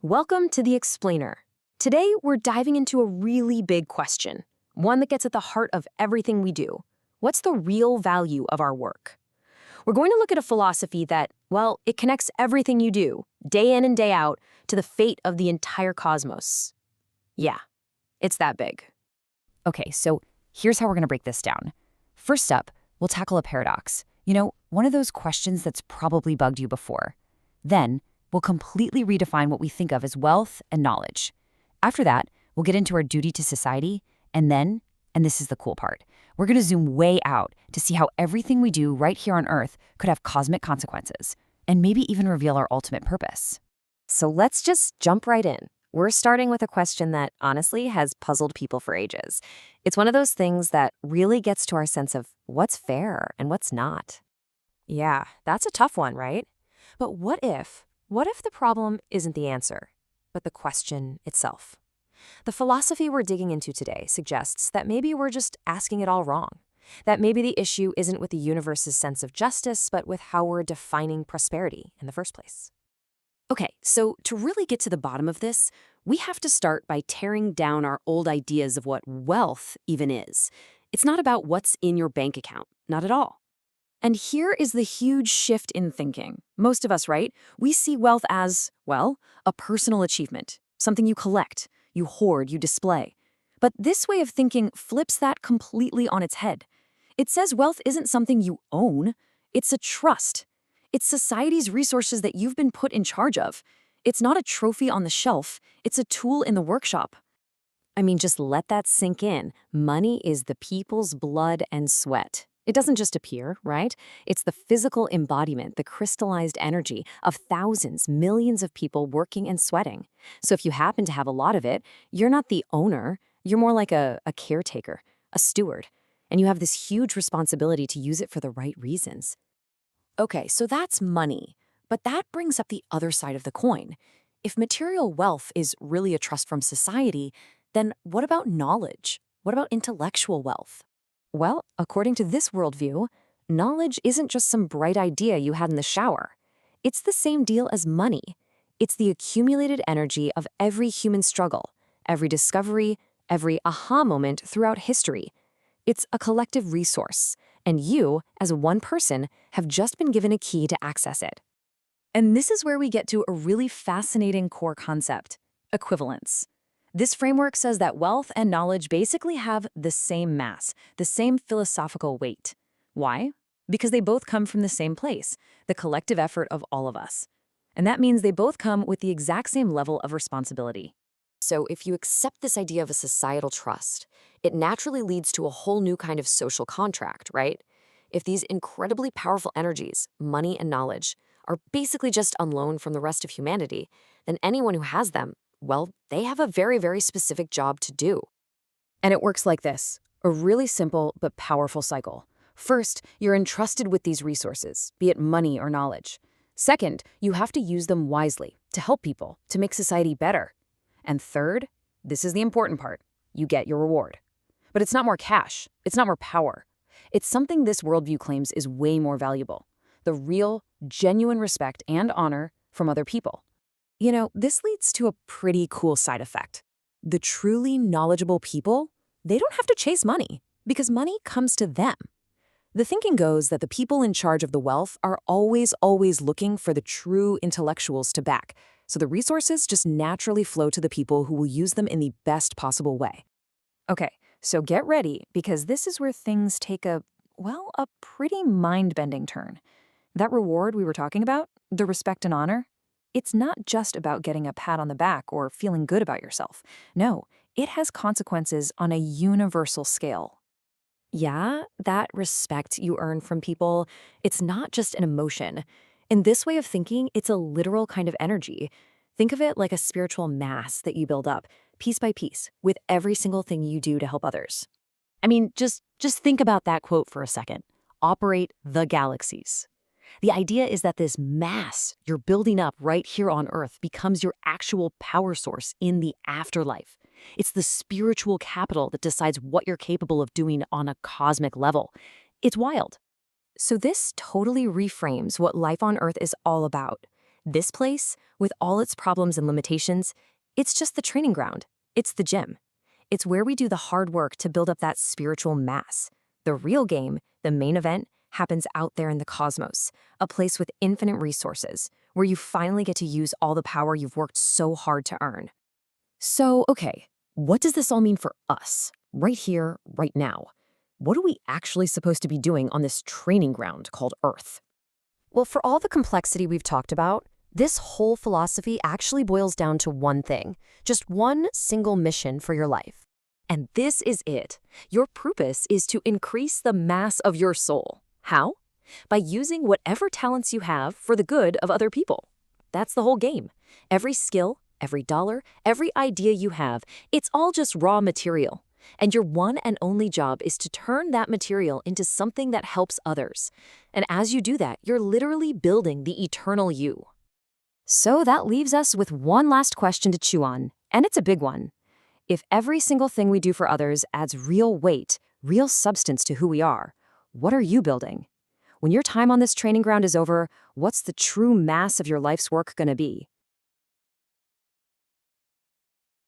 Welcome to The Explainer. Today, we're diving into a really big question, one that gets at the heart of everything we do. What's the real value of our work? We're going to look at a philosophy that, well, it connects everything you do, day in and day out, to the fate of the entire cosmos. Yeah, it's that big. Okay, so here's how we're going to break this down. First up, we'll tackle a paradox. One of those questions that's probably bugged you before. Then, we'll completely redefine what we think of as wealth and knowledge. After that, we'll get into our duty to society, and then, and this is the cool part, we're going to zoom way out to see how everything we do right here on Earth could have cosmic consequences, and maybe even reveal our ultimate purpose. So let's just jump right in. We're starting with a question that, honestly, has puzzled people for ages. It's one of those things that really gets to our sense of what's fair and what's not. Yeah, that's a tough one, right? But what if the problem isn't the answer, but the question itself? The philosophy we're digging into today suggests that maybe we're just asking it all wrong. That maybe the issue isn't with the universe's sense of justice, but with how we're defining prosperity in the first place. Okay, so to really get to the bottom of this, we have to start by tearing down our old ideas of what wealth even is. It's not about what's in your bank account, not at all. And here is the huge shift in thinking. Most of us, right? We see wealth as, well, a personal achievement, something you collect, you hoard, you display. But this way of thinking flips that completely on its head. It says wealth isn't something you own, it's a trust. It's society's resources that you've been put in charge of. It's not a trophy on the shelf, it's a tool in the workshop. I mean, just let that sink in. Money is the people's blood and sweat. It doesn't just appear, right? It's the physical embodiment, the crystallized energy of thousands, millions of people working and sweating. So if you happen to have a lot of it, you're not the owner, you're more like a caretaker, a steward. And you have this huge responsibility to use it for the right reasons. Okay, so that's money. But that brings up the other side of the coin. If material wealth is really a trust from society, then what about knowledge? What about intellectual wealth? Well, according to this worldview, knowledge isn't just some bright idea you had in the shower. It's the same deal as money. It's the accumulated energy of every human struggle, every discovery, every aha moment throughout history. It's a collective resource, and you, as one person, have just been given a key to access it. And this is where we get to a really fascinating core concept: equivalence. This framework says that wealth and knowledge basically have the same mass, the same philosophical weight. Why? Because they both come from the same place, the collective effort of all of us. And that means they both come with the exact same level of responsibility. So if you accept this idea of a societal trust, it naturally leads to a whole new kind of social contract, right? If these incredibly powerful energies, money and knowledge, are basically just on loan from the rest of humanity, then anyone who has them, well, they have a very, very specific job to do. And it works like this, a really simple but powerful cycle. First, you're entrusted with these resources, be it money or knowledge. Second, you have to use them wisely to help people, to make society better. And third, this is the important part, you get your reward. But it's not more cash, it's not more power. It's something this worldview claims is way more valuable: the real, genuine respect and honor from other people. This leads to a pretty cool side effect. The truly knowledgeable people, they don't have to chase money, because money comes to them. The thinking goes that the people in charge of the wealth are always looking for the true intellectuals to back, so the resources just naturally flow to the people who will use them in the best possible way. Okay, so get ready, because this is where things take a pretty mind-bending turn. That reward we were talking about, the respect and honor, it's not just about getting a pat on the back or feeling good about yourself. No, it has consequences on a universal scale. Yeah, that respect you earn from people, it's not just an emotion. In this way of thinking, it's a literal kind of energy. Think of it like a spiritual mass that you build up, piece by piece, with every single thing you do to help others. I mean, just think about that quote for a second. Operate the galaxies. The idea is that this mass you're building up right here on Earth becomes your actual power source in the afterlife. It's the spiritual capital that decides what you're capable of doing on a cosmic level. It's wild. So this totally reframes what life on Earth is all about. This place, with all its problems and limitations, it's just the training ground. It's the gym. It's where we do the hard work to build up that spiritual mass. The real game, the main event, happens out there in the cosmos, a place with infinite resources, where you finally get to use all the power you've worked so hard to earn. So, okay, what does this all mean for us, right here, right now? What are we actually supposed to be doing on this training ground called Earth? Well, for all the complexity we've talked about, this whole philosophy actually boils down to one thing, just one single mission for your life. And this is it. Your purpose is to increase the mass of your soul. How? By using whatever talents you have for the good of other people. That's the whole game. Every skill, every dollar, every idea you have, it's all just raw material. And your one and only job is to turn that material into something that helps others. And as you do that, you're literally building the eternal you. So that leaves us with one last question to chew on, and it's a big one. If every single thing we do for others adds real weight, real substance to who we are, what are you building? When your time on this training ground is over, what's the true mass of your life's work going to be?